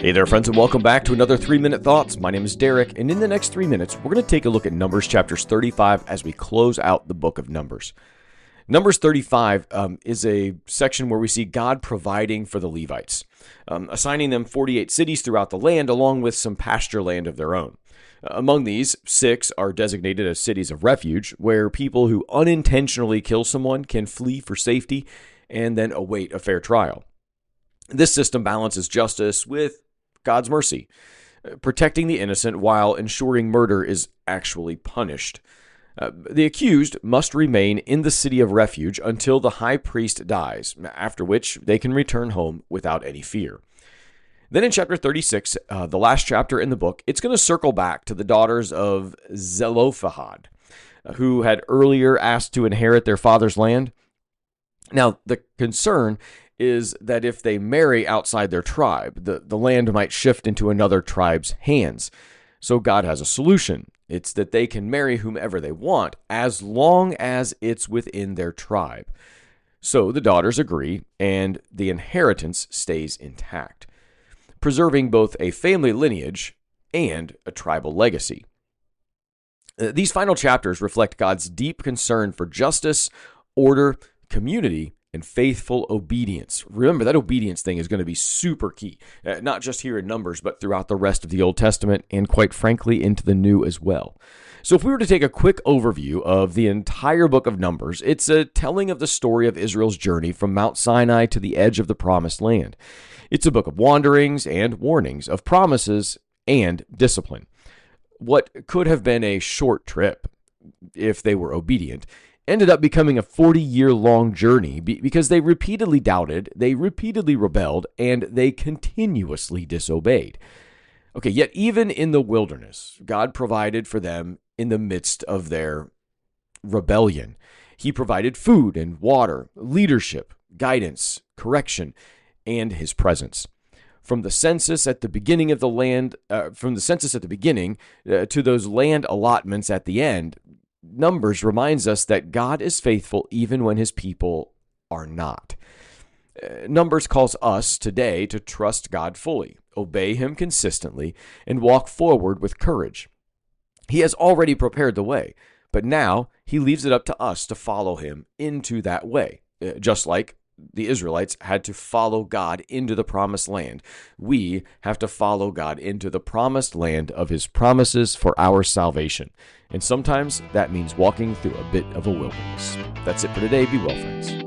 Hey there, friends, and welcome back to another 3-Minute Thoughts. My name is Derek, and in the next 3 minutes, we're going to take a look at Numbers chapters 35 as we close out the book of Numbers. Numbers 35 is a section where we see God providing for the Levites, assigning them 48 cities throughout the land, along with some pasture land of their own. Among these, 6 are designated as cities of refuge, where people who unintentionally kill someone can flee for safety and then await a fair trial. This system balances justice with God's mercy, protecting the innocent while ensuring murder is actually punished. The accused must remain in the city of refuge until the high priest dies, after which they can return home without any fear. Then in chapter 36, the last chapter in the book, it's going to circle back to the daughters of Zelophehad, who had earlier asked to inherit their father's land. Now, the concern is that if they marry outside their tribe, the land might shift into another tribe's hands. So God has a solution. It's that they can marry whomever they want as long as it's within their tribe. So the daughters agree, and the inheritance stays intact, preserving both a family lineage and a tribal legacy. These final chapters reflect God's deep concern for justice, order, community, and faithful obedience. Remember, that obedience thing is going to be super key, not just here in Numbers, but throughout the rest of the Old Testament, and quite frankly, into the New as well. So if we were to take a quick overview of the entire book of Numbers, it's a telling of the story of Israel's journey from Mount Sinai to the edge of the Promised Land. It's a book of wanderings and warnings, of promises and discipline. What could have been a short trip, if they were obedient, ended up becoming a 40-year-long journey because they repeatedly doubted, they repeatedly rebelled, and they continuously disobeyed. Okay, yet even in the wilderness, God provided for them in the midst of their rebellion. He provided food and water, leadership, guidance, correction, and his presence. From the census at the beginning of the land, to those land allotments at the end, Numbers reminds us that God is faithful even when his people are not. Numbers calls us today to trust God fully, obey him consistently, and walk forward with courage. He has already prepared the way, but now he leaves it up to us to follow him into that way. Just like the Israelites had to follow God into the promised land, we have to follow God into the promised land of his promises for our salvation. And sometimes that means walking through a bit of a wilderness. That's it for today. Be well, friends.